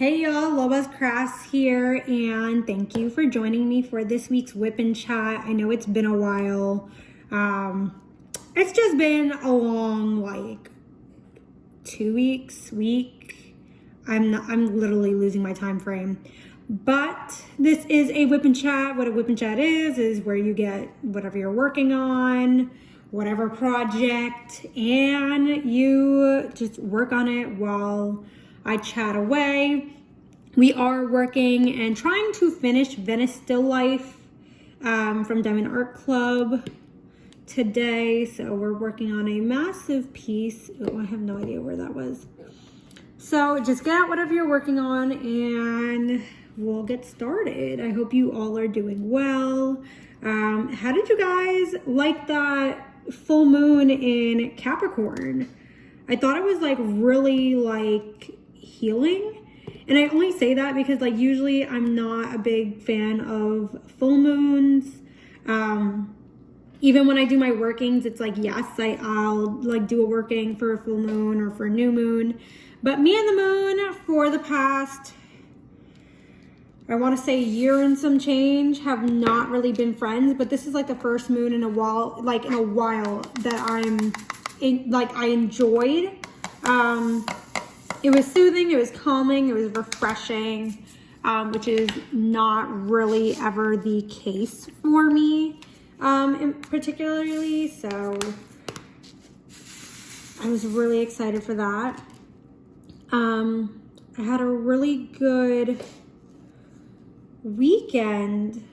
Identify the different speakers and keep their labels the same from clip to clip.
Speaker 1: Hey y'all, Loba's Crafts here, and thank you for joining me for this week's Whip and Chat. I know it's been a while. It's just been a long, 2 weeks, week. I'm literally losing my time frame. But this is a Whip and Chat. What a Whip and Chat is where you get whatever you're working on, whatever project, and you just work on it while I chat away. We are working and trying to finish Venice Still Life from Diamond Art Club today. So we're working on a massive piece. Oh, I have no idea where that was. So just get out whatever you're working on and we'll get started. I hope you all are doing well. How did you guys like that full moon in Capricorn? I thought it was really healing. And I only say that because usually I'm not a big fan of full moons. Even when I do my workings, it's yes, I'll do a working for a full moon or for a new moon. But me and the moon for the past, I want to say year and some change, have not really been friends. But this is the first moon in a while, that I enjoyed. It was soothing, it was calming, it was refreshing, which is not really ever the case for me, particularly. So I was really excited for that. I had a really good weekend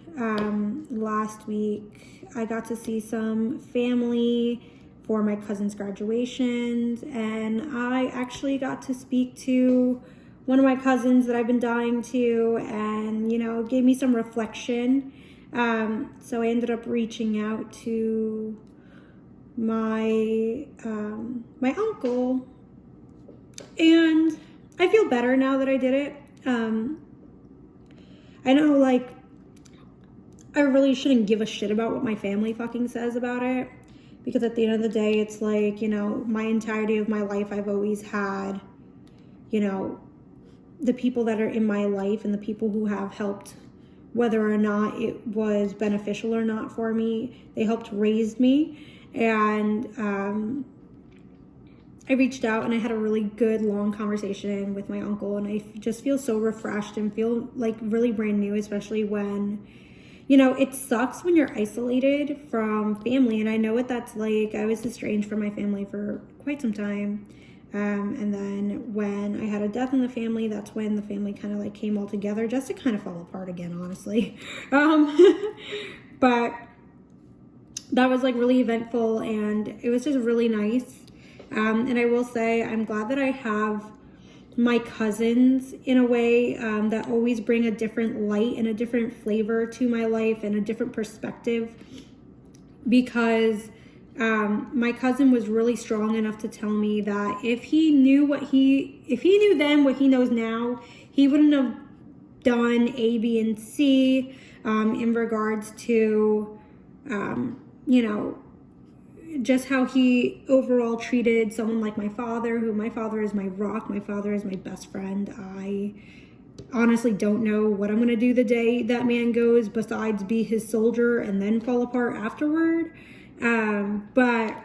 Speaker 1: last week. I got to see some family for my cousin's graduations, and I actually got to speak to one of my cousins that I've been dying to, and it gave me some reflection. So I ended up reaching out to my my uncle, and I feel better now that I did it. I know I really shouldn't give a shit about what my family fucking says about it. Because at the end of the day, it's my entirety of my life, I've always had, the people that are in my life and the people who have helped, whether or not it was beneficial or not for me, they helped raise me. And I reached out and I had a really good, long conversation with my uncle. And I just feel so refreshed and feel really brand new, especially when it sucks when you're isolated from family, and I know what that's like. I was estranged from my family for quite some time, and then when I had a death in the family, that's when the family kind of came all together, just to kind of fall apart again, honestly. But that was really eventful, and it was just really nice. And I will say, I'm glad that I have my cousins in a way that always bring a different light and a different flavor to my life and a different perspective, because my cousin was really strong enough to tell me that if he knew then what he knows now, he wouldn't have done A, B, and C in regards to just how he overall treated someone like my father, who my father is my rock. My father is my best friend. I honestly don't know what I'm going to do the day that man goes besides be his soldier and then fall apart afterward. But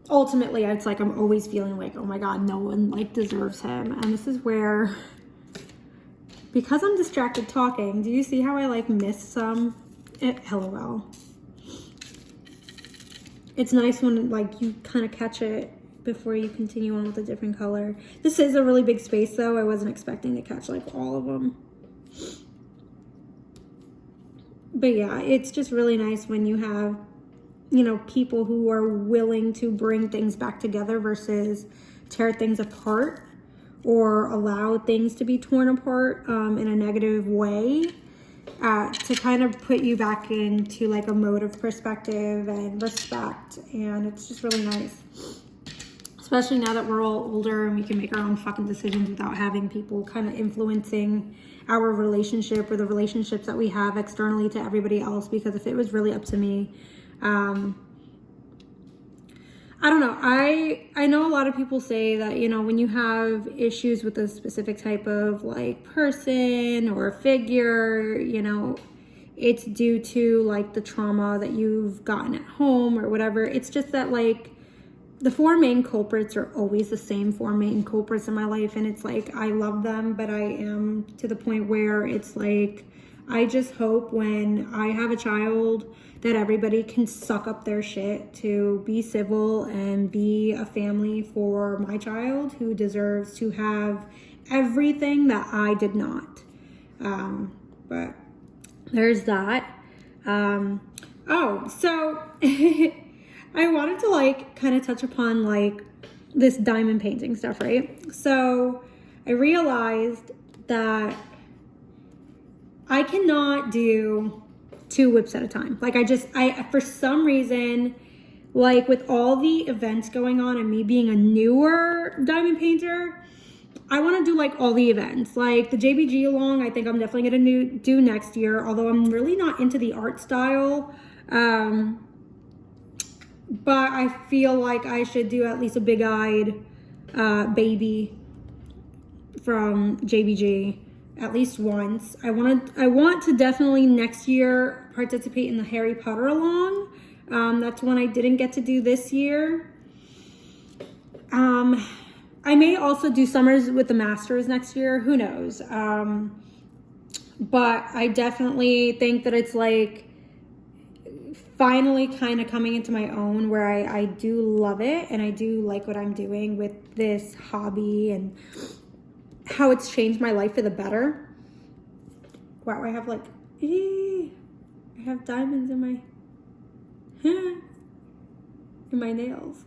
Speaker 1: ultimately it's I'm always feeling oh my God, no one deserves him. And this is where, because I'm distracted talking, do you see how I missed some? LOL. It's nice when you kind of catch it before you continue on with a different color. This is a really big space though. I wasn't expecting to catch all of them. But yeah, it's just really nice when you have, people who are willing to bring things back together versus tear things apart or allow things to be torn apart in a negative way. To kind of put you back into a mode of perspective and respect, and it's just really nice, especially now that we're all older and we can make our own fucking decisions without having people kind of influencing our relationship or the relationships that we have externally to everybody else. Because if it was really up to me, I don't know. I know a lot of people say that, you know, when you have issues with a specific type of like person or figure, you know, it's due to like the trauma that you've gotten at home or whatever. It's just that like the four main culprits are always the same four main culprits in my life. And it's like, I love them, but I am to the point where it's like, I just hope when I have a child that everybody can suck up their shit to be civil and be a family for my child who deserves to have everything that I did not. But there's that. So I wanted to like kind of touch upon like this diamond painting stuff, right? So I realized that I cannot do 2 whips at a time. Like I for some reason, like with all the events going on and me being a newer diamond painter, I want to do like all the events. Like the JBG along, I think I'm definitely going to do next year, although I'm really not into the art style. But I feel like I should do at least a big-eyed baby from JBG at least once. I want to definitely next year participate in the Harry Potter along. That's one I didn't get to do this year. I may also do summers with the masters next year. Who knows? But I definitely think that it's like finally kind of coming into my own where I do love it and I do like what I'm doing with this hobby and how it's changed my life for the better. Wow, I have like, I have diamonds in my nails.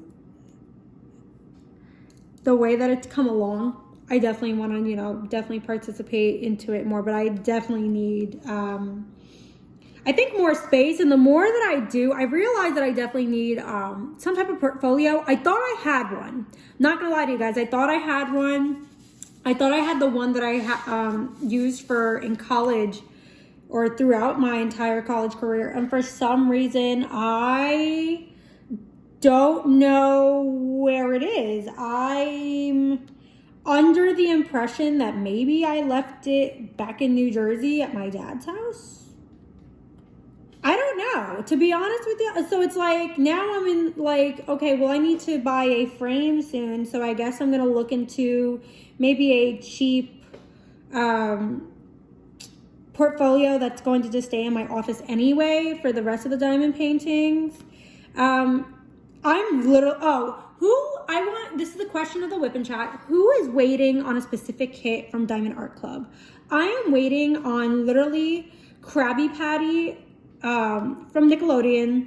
Speaker 1: The way that it's come along, I definitely want to, you know, definitely participate into it more, but I definitely need, I think more space. And the more that I do, I realize that I definitely need some type of portfolio. I thought I had one. Not gonna lie to you guys. I thought I had one. I thought I had the one that I used for in college or throughout my entire college career. And for some reason, I don't know where it is. I'm under the impression that maybe I left it back in New Jersey at my dad's house. I don't know, to be honest with you. So it's like, now I'm in like, okay, well, I need to buy a frame soon. So I guess I'm going to look into maybe a cheap portfolio that's going to just stay in my office anyway for the rest of the diamond paintings. This is the question of the whip and chat. Who is waiting on a specific kit from Diamond Art Club? I am waiting on literally Krabby Patty from Nickelodeon.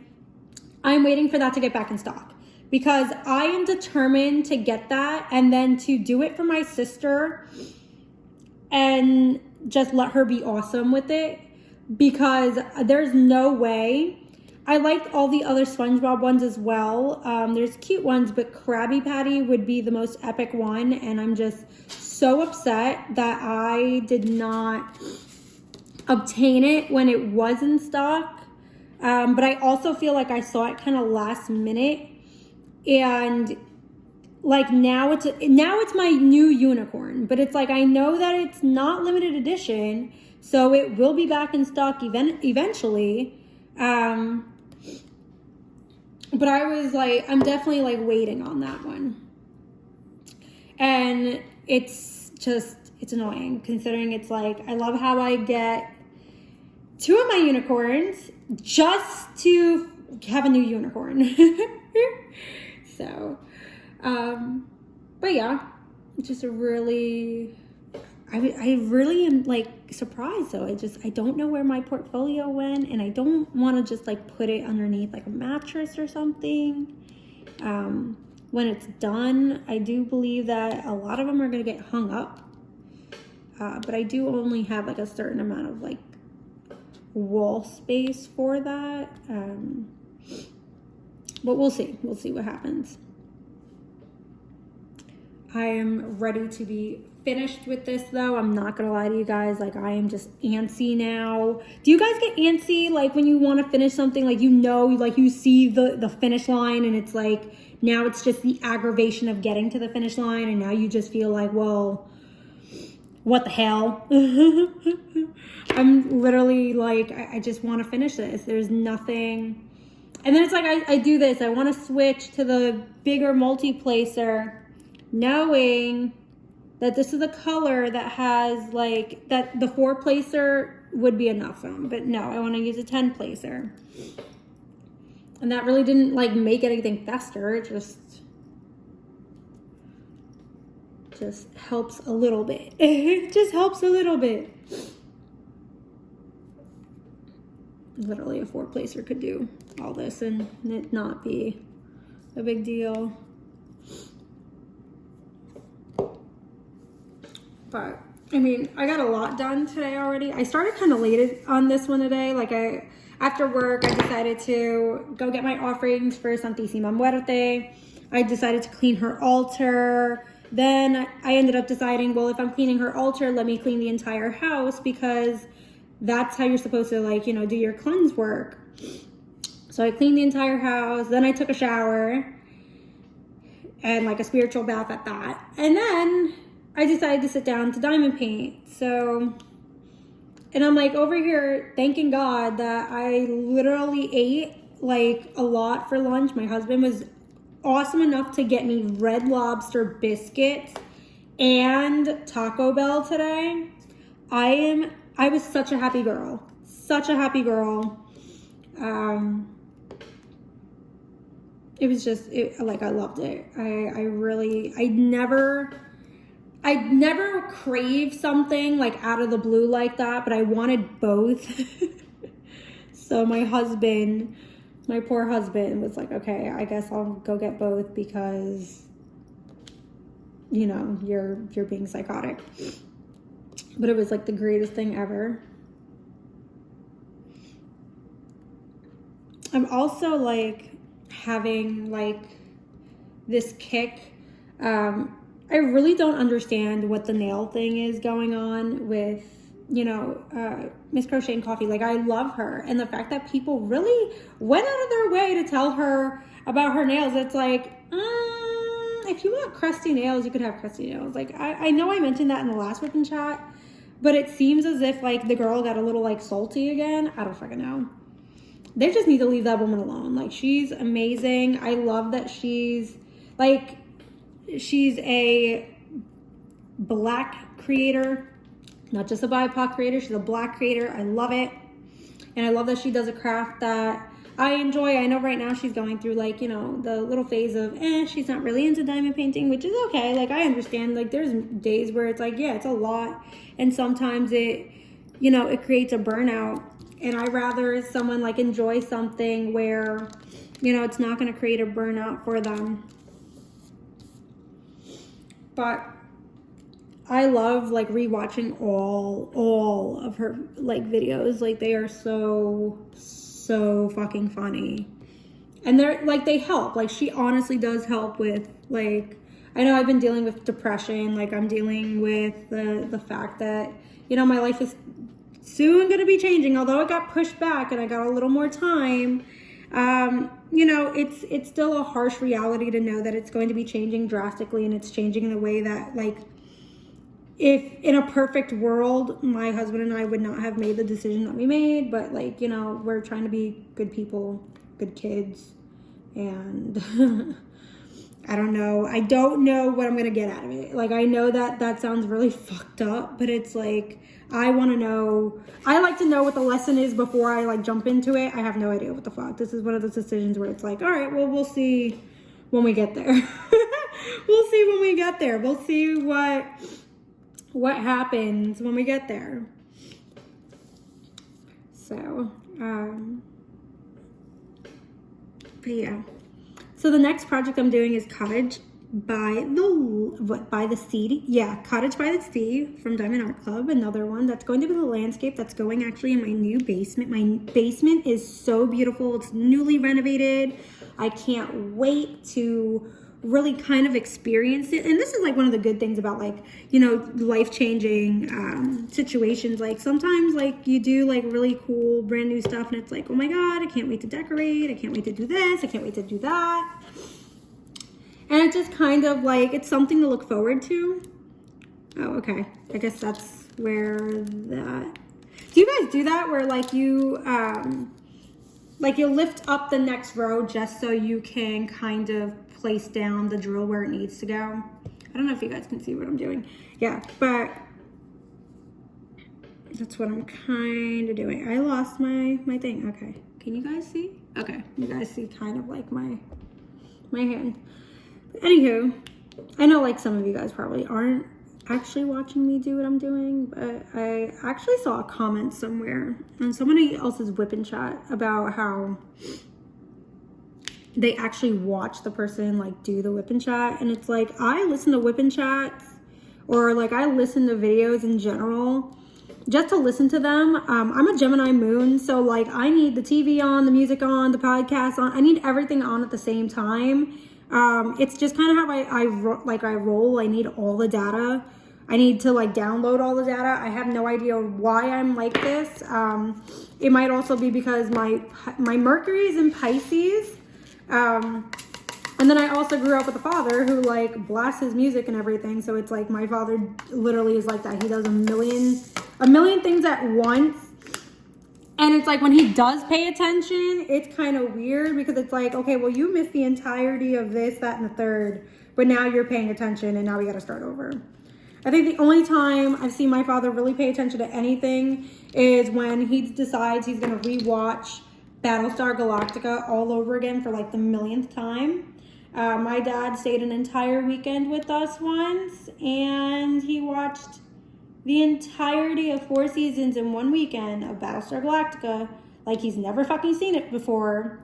Speaker 1: I'm waiting for that to get back in stock because I am determined to get that and then to do it for my sister and just let her be awesome with it, because there's no way. I liked all the other SpongeBob ones as well. There's cute ones, but Krabby Patty would be the most epic one, and I'm just so upset that I did not obtain it when it was in stock. But I also feel like I saw it kind of last minute, and like now it's my new unicorn, but it's like I know that it's not limited edition, so it will be back in stock eventually. But I was like, I'm definitely like waiting on that one, and it's annoying considering it's like I love how I get 2 of my unicorns just to have a new unicorn. So, but yeah, just a really, I really am like surprised though. I don't know where my portfolio went, and I don't want to just like put it underneath like a mattress or something. When it's done, I do believe that a lot of them are going to get hung up. But I do only have like a certain amount of like wall space for that. But we'll see what happens. I am ready to be finished with this though. I'm not gonna lie to you guys, like I am just antsy now. Do you guys get antsy like when you want to finish something, like you know, like you see the finish line and it's like now it's just the aggravation of getting to the finish line, and now you just feel like, well, what the hell? I'm literally like, I just want to finish this. There's nothing. And then it's like, I do this. I want to switch to the bigger multi-placer, knowing that this is a color that has like, that the 4-placer would be enough on. But no, I want to use a 10-placer. And that really didn't like make anything fester. It just helps a little bit. It just helps a little bit. Literally a 4-placer could do all this and it not be a big deal. But I mean, I got a lot done today already. I started kind of late on this one today. Like after work, I decided to go get my offerings for Santísima Muerte. I decided to clean her altar. Then I ended up deciding, well, if I'm cleaning her altar, let me clean the entire house, because that's how you're supposed to, like, you know, do your cleanse work. So I cleaned the entire house. Then I took a shower and like a spiritual bath at that. And then I decided to sit down to diamond paint. So, and I'm like over here thanking God that I literally ate like a lot for lunch. My husband was awesome enough to get me Red Lobster biscuits and Taco Bell today. I was such a happy girl. Such a happy girl. It was just, like, I loved it. I'd never crave something like out of the blue like that, but I wanted both. So my husband, my poor husband, was like, okay, I guess I'll go get both because, you know, you're being psychotic. But it was like the greatest thing ever. I'm also like having like this kick. I really don't understand what the nail thing is going on with, you know, Miss Crochet and Coffee. Like, I love her. And the fact that people really went out of their way to tell her about her nails, it's like, if you want crusty nails, you could have crusty nails. Like, I know I mentioned that in the last Whip and Chat, but it seems as if like the girl got a little like salty again. I don't fucking know. They just need to leave that woman alone. Like, she's amazing. I love that she's a Black creator, not just a BIPOC creator. She's a Black creator. I love it. And I love that she does a craft that I enjoy. I know right now she's going through like, you know, the little phase of, she's not really into diamond painting, which is okay. Like, I understand, like, there's days where it's like, yeah, it's a lot. And sometimes it, you know, it creates a burnout. And I rather someone like enjoy something where, you know, it's not going to create a burnout for them. But I love like rewatching all of her like videos. Like, they are so fucking funny. And they're like, they help. Like, she honestly does help with, like, I know I've been dealing with depression. Like, I'm dealing with the fact that, you know, my life is soon going to be changing, although it got pushed back and I got a little more time. You know, it's still a harsh reality to know that it's going to be changing drastically, and it's changing in a way that, like, if in a perfect world, my husband and I would not have made the decision that we made, but, like, you know, we're trying to be good people, good kids, and I don't know. I don't know what I'm going to get out of it. Like, I know that sounds really fucked up, but it's like, I want to know. I like to know what the lesson is before I like jump into it. I have no idea what the fuck. This is one of those decisions where it's like, all right, well, we'll see when we get there. We'll see when we get there. We'll see what happens when we get there. So, but yeah. So the next project I'm doing is Cottage by the Sea. Yeah, Cottage by the Sea from Diamond Art Club. Another one that's going to be the landscape that's going actually in my new basement. My basement is so beautiful. It's newly renovated. I can't wait to really kind of experience it. And this is like one of the good things about, like, you know, life-changing situations. Like, sometimes like you do like really cool brand new stuff and it's like, oh my God, I can't wait to decorate. I can't wait to do this. I can't wait to do that. And it's just kind of like, it's something to look forward to. Oh, okay. I guess that's where that... Do you guys do that where like you lift up the next row just so you can kind of place down the drill where it needs to go? I don't know if you guys can see what I'm doing. Yeah, but that's what I'm kind of doing. I lost my thing. Okay. Can you guys see? Okay. You guys see kind of like my hand. But anywho, I know like some of you guys probably aren't actually watching me do what I'm doing, but I actually saw a comment somewhere on somebody else's whipping chat about how they actually watch the person like do the whipping chat. And it's like, I listen to whipping chats, or like I listen to videos in general just to listen to them. I'm a Gemini moon, so like I need the TV on, the music on, the podcast on. I need everything on at the same time. It's just kind of how I roll. I need all the data. I need to like download all the data. I have no idea why I'm like this. It might also be because my Mercury is in Pisces. And then I also grew up with a father who like blasts his music and everything. So it's like my father literally is like that. He does a million things at once. And it's like when he does pay attention, it's kind of weird because it's like, okay, well, you missed the entirety of this, that, and the third, but now you're paying attention and now we got to start over. I think the only time I've seen my father really pay attention to anything is when he decides he's going to rewatch Battlestar Galactica all over again for like the millionth time. My dad stayed an entire weekend with us once, and he watched the entirety of 4 seasons in one weekend of Battlestar Galactica like he's never fucking seen it before.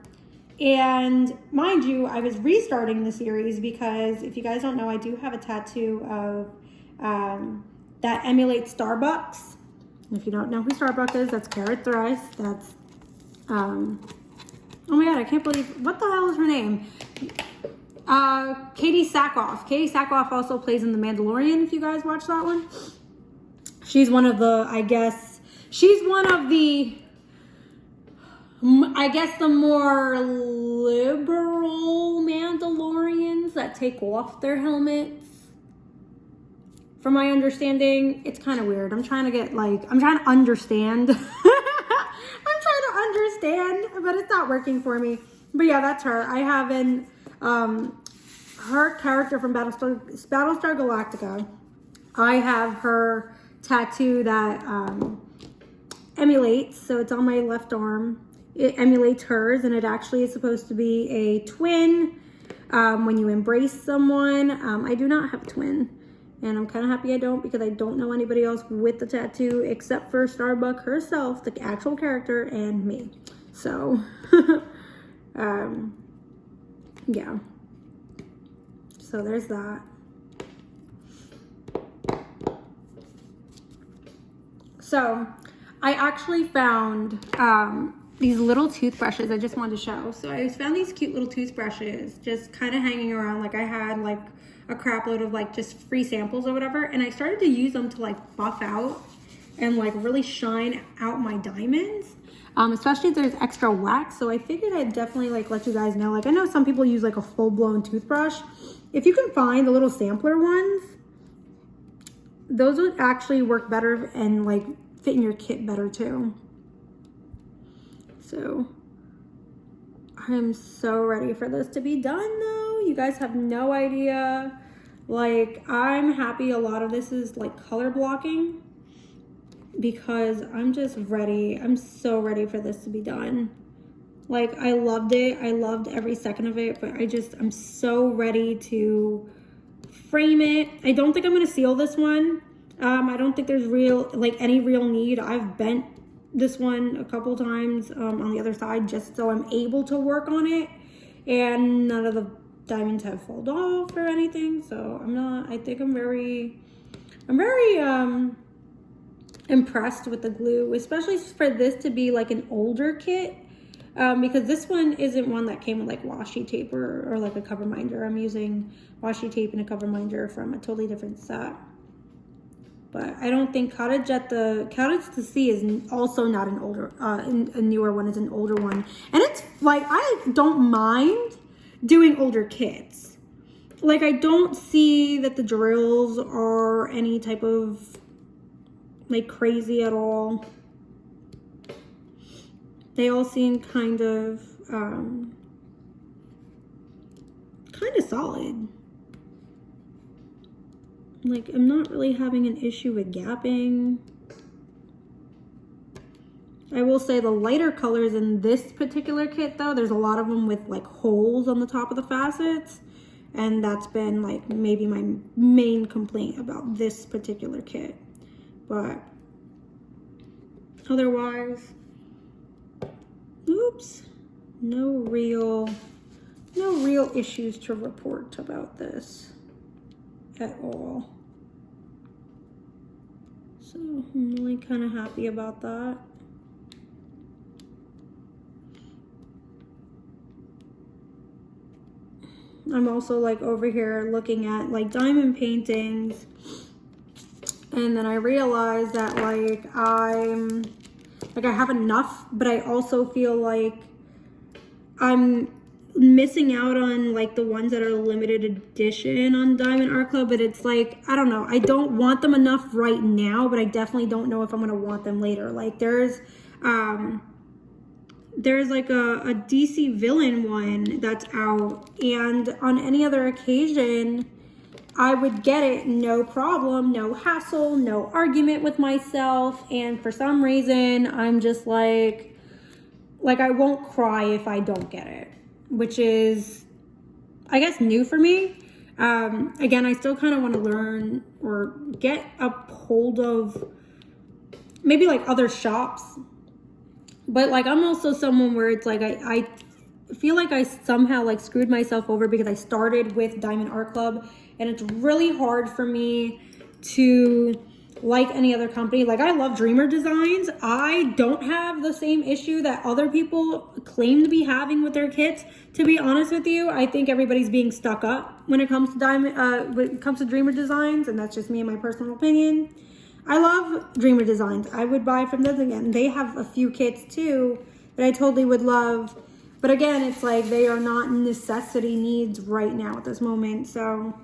Speaker 1: And mind you, I was restarting the series because if you guys don't know, I do have a tattoo of that emulates Starbucks. If you don't know who Starbucks is, that's Carrot Thrice. That's oh my god, I can't believe, what the hell is her name? Katie Sackhoff. Katie Sackhoff also plays in The Mandalorian, if you guys watch that one. She's one of the, I guess the more liberal Mandalorians that take off their helmets. From my understanding, it's kind of weird. I'm trying to understand. But it's not working for me. But yeah, that's her. I have her character from Battlestar Galactica. I have her tattoo that emulates, so it's on my left arm. It emulates hers, and it actually is supposed to be a twin when you embrace someone. I do not have a twin, and I'm kind of happy I don't, because I don't know anybody else with the tattoo except for Starbuck herself, the actual character, and me. So, yeah. So there's that. So I actually found these little toothbrushes I just wanted to show. So I found these cute little toothbrushes just kind of hanging around. Like I had like a crap load of like just free samples or whatever. And I started to use them to like buff out and like really shine out my diamonds. Especially if there's extra wax. So I figured I'd definitely like let you guys know. Like I know some people use like a full-blown toothbrush. If you can find the little sampler ones, those would actually work better and like fit in your kit better too. So I'm so ready for this to be done though. You guys have no idea. Like I'm happy a lot of this is like color blocking because I'm just ready. I'm so ready for this to be done. Like I loved it. I loved every second of it, but I'm so ready to frame it. I don't think I'm going to seal this one. I don't think there's any real need. I've bent this one a couple times on the other side just so I'm able to work on it, and none of the diamonds have fallen off or anything. So I think I'm very impressed with the glue, especially for this to be like an older kit. Because this one isn't one that came with like washi tape or like a cover minder. I'm using washi tape and a cover minder from a totally different set. But I don't think Cottage to Sea is also not an older, a newer one. It's an older one. And it's like, I don't mind doing older kits. like, I don't see that the drills are any type of like crazy at all. They all seem kind of solid. Like, I'm not really having an issue with gapping. I will say the lighter colors in this particular kit, though, there's a lot of them with like holes on the top of the facets. And that's been like maybe my main complaint about this particular kit. But otherwise, oops, no real issues to report about this at all. So I'm really kind of happy about that. I'm also like over here looking at like diamond paintings, and then I realized that like I have enough, but I also feel like I'm missing out on like the ones that are limited edition on Diamond Art Club. But it's like, I don't know, I don't want them enough right now, but I definitely don't know if I'm gonna want them later. Like there's like a DC villain one that's out, and on any other occasion I would get it, no problem, no hassle, no argument with myself. And for some reason I'm just like I won't cry if I don't get it, which is, I guess, new for me. Again, I still kind of want to learn or get a hold of maybe like other shops. But like, I'm also someone where it's like, I feel like I somehow like screwed myself over because I started with Diamond Art Club, and it's really hard for me to like any other company. Like, I love Dreamer Designs. I don't have the same issue that other people claim to be having with their kits. To be honest with you, I think everybody's being stuck up when it comes to Dreamer Designs, and that's just me and my personal opinion. I love Dreamer Designs. I would buy from them again. They have a few kits too that I totally would love. But again, it's like they are not necessity needs right now at this moment. So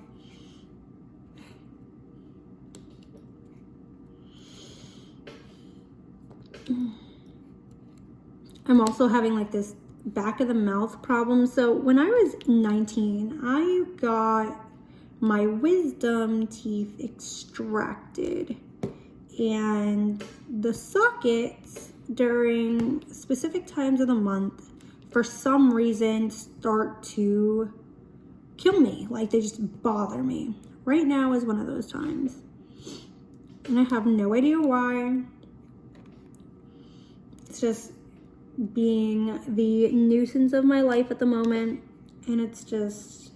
Speaker 1: I'm also having like this back of the mouth problem. So when I was 19, I got my wisdom teeth extracted, and the sockets during specific times of the month for some reason start to kill me. Like, they just bother me. Right now is one of those times, and I have no idea why. It's just being the nuisance of my life at the moment, and it's just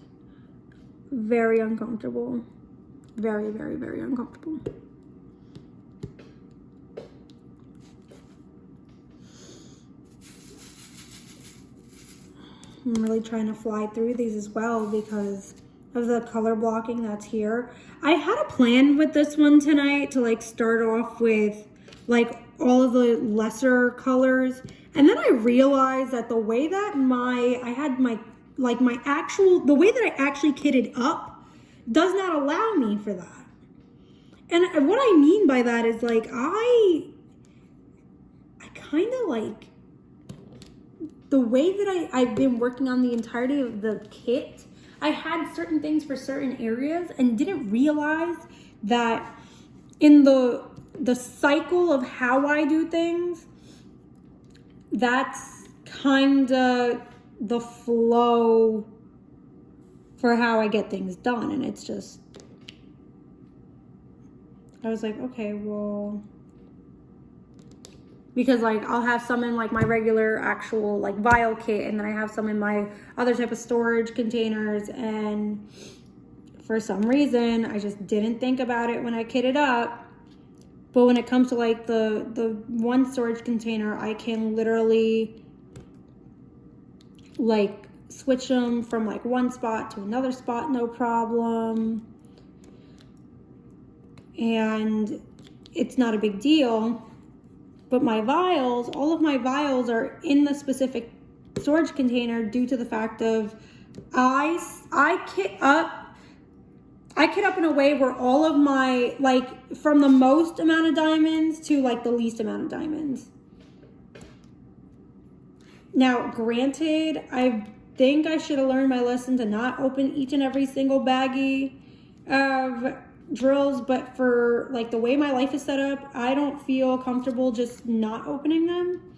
Speaker 1: very uncomfortable. Very, very, very uncomfortable. I'm really trying to fly through these as well because of the color blocking that's here. I had a plan with this one tonight to like start off with like all of the lesser colors, and then I realized that the way that the way that I actually kitted up does not allow me for that. And what I mean by that is like I kind of like the way that I've been working on the entirety of the kit. I had certain things for certain areas and didn't realize that in the cycle of how I do things, that's kind of the flow for how I get things done. And it's just, I was like, okay, well, because like I'll have some in like my regular actual like vial kit, and then I have some in my other type of storage containers, and for some reason I just didn't think about it when I kitted up. But when it comes to like the one storage container, I can literally like switch them from like one spot to another spot, no problem. And it's not a big deal. But my vials, all of my vials are in the specific storage container due to the fact of I kit up I kit up in a way where all of my, like, from the most amount of diamonds to like the least amount of diamonds. Now, granted, I think I should have learned my lesson to not open each and every single baggie of drills, but for like the way my life is set up, I don't feel comfortable just not opening them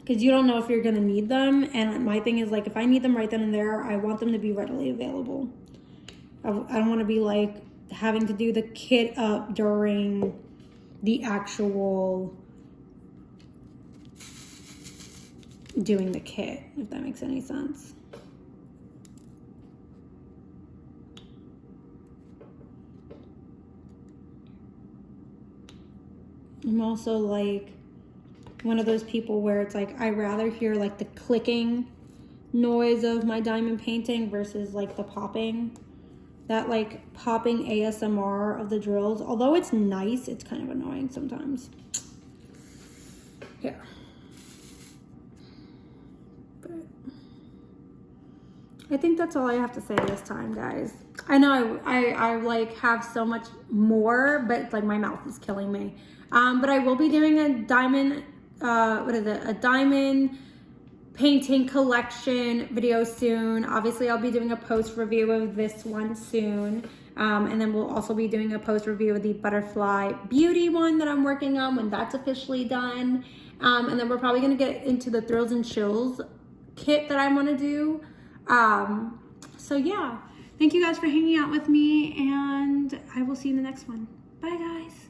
Speaker 1: because you don't know if you're going to need them. And my thing is, like, if I need them right then and there, I want them to be readily available. I don't want to be like having to do the kit up during the actual doing the kit, if that makes any sense. I'm also like one of those people where it's like I rather hear like the clicking noise of my diamond painting versus like the popping. That like popping ASMR of the drills, although it's nice, it's kind of annoying sometimes. Yeah. But I think that's all I have to say this time, guys. I know I like have so much more, but like my mouth is killing me. But I will be doing a diamond, a diamond painting collection video soon. Obviously, I'll be doing a post review of this one soon. And then we'll also be doing a post review of the butterfly beauty one that I'm working on when that's officially done. And then we're probably gonna get into the thrills and chills kit that I wanna do. So yeah, thank you guys for hanging out with me, and I will see you in the next one. Bye guys.